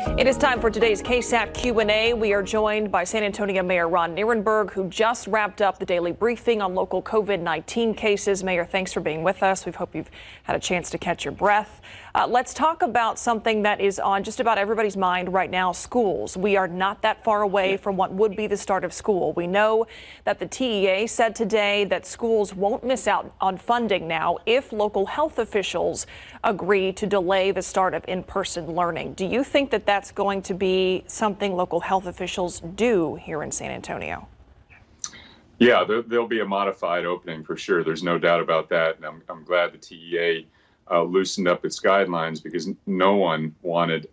It is time for today's KSAT Q&A. We are joined by San Antonio Mayor Ron Nirenberg, who just wrapped up the daily briefing on local COVID-19 cases. Mayor, thanks for being with us. We hope you've had a chance to catch your breath. Let's talk about something that is on just about everybody's mind right now, schools. We are not that far away from what would be the start of school. We know that the TEA said today that schools won't miss out on funding now if local health officials agree to delay the start of in-person learning. Do you think that that's going to be something local health officials do here in San Antonio? Yeah, there'll be a modified opening for sure. There's no doubt about that. And I'm glad the TEA loosened up its guidelines, because no one wanted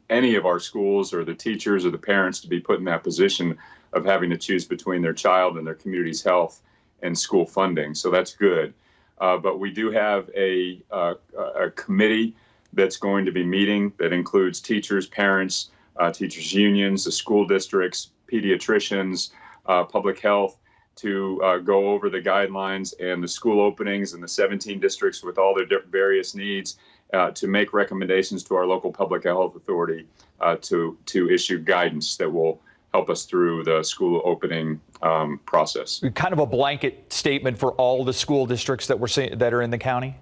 any of our schools or the teachers or the parents to be put in that position of having to choose between their child and their community's health and school funding. So that's good. But we do have a committee that's going to be meeting that includes teachers, parents, teachers unions, the school districts, pediatricians, public health, to go over the guidelines and the school openings in the 17 districts with all their various needs, to make recommendations to our local public health authority to issue guidance that will help us through the school opening process. Kind of a blanket statement for all the school districts that are in the county?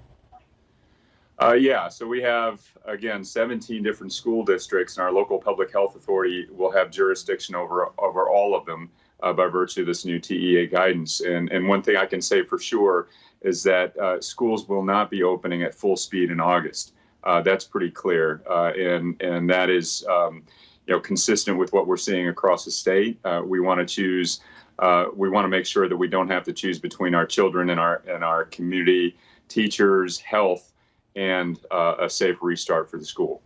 Yeah, so we have, again, 17 different school districts, and our local public health authority will have jurisdiction over all of them by virtue of this new TEA guidance. And one thing I can say for sure is that schools will not be opening at full speed in August. That's pretty clear, and that is consistent with what we're seeing across the state. We want to make sure that we don't have to choose between our children and our community, teachers, health, and a safe restart for the school.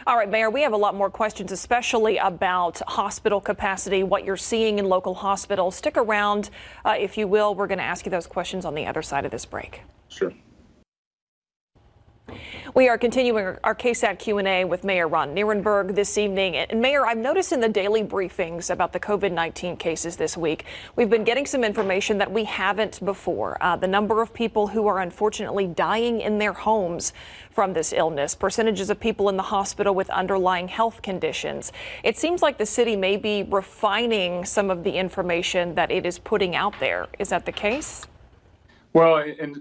All right, Mayor, we have a lot more questions, especially about hospital capacity, what you're seeing in local hospitals. Stick around, if you will. We're going to ask you those questions on the other side of this break. Sure. We are continuing our KSAT Q&A with Mayor Ron Nirenberg this evening. And Mayor, I've noticed in the daily briefings about the COVID-19 cases this week, we've been getting some information that we haven't before. The number of people who are unfortunately dying in their homes from this illness, percentages of people in the hospital with underlying health conditions. It seems like the city may be refining some of the information that it is putting out there. Is that the case? Well,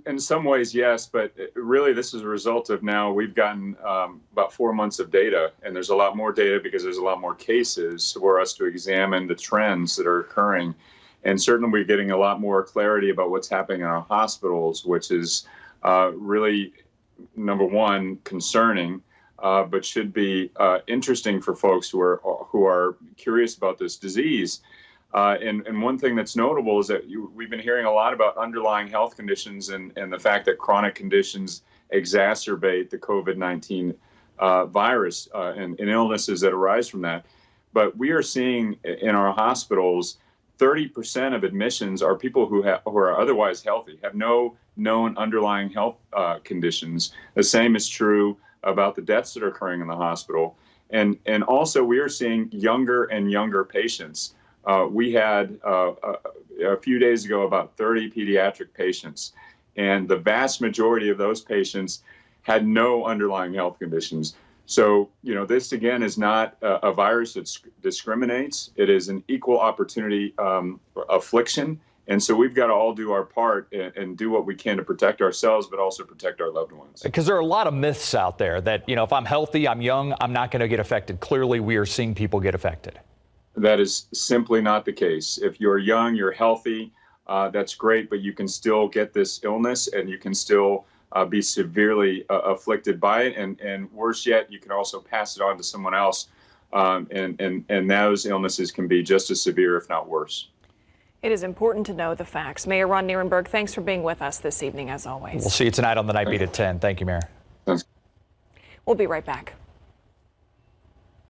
in some ways, yes, but really this is a result of now we've gotten about 4 months of data, and there's a lot more data because there's a lot more cases for us to examine the trends that are occurring. And certainly we're getting a lot more clarity about what's happening in our hospitals, which is really, number one, concerning, but should be interesting for folks who are curious about this disease. And one thing that's notable is that we've been hearing a lot about underlying health conditions and the fact that chronic conditions exacerbate the COVID-19 virus and illnesses that arise from that. But we are seeing in our hospitals, 30% of admissions are people who are otherwise healthy, have no known underlying health conditions. The same is true about the deaths that are occurring in the hospital. And also we are seeing younger and younger patients. We had a few days ago about 30 pediatric patients, and the vast majority of those patients had no underlying health conditions. So, this again is not a virus that discriminates. It is an equal opportunity affliction. And so we've got to all do our part and do what we can to protect ourselves, but also protect our loved ones. Because there are a lot of myths out there that, if I'm healthy, I'm young, I'm not going to get affected. Clearly, we are seeing people get affected. That is simply not the case. If you're young, you're healthy, that's great, but you can still get this illness and you can still be severely afflicted by it. And worse yet, you can also pass it on to someone else. And those illnesses can be just as severe, if not worse. It is important to know the facts. Mayor Ron Nirenberg, thanks for being with us this evening, as always. We'll see you tonight on the Night Beat at 10. Thank you, Mayor. Thanks. We'll be right back.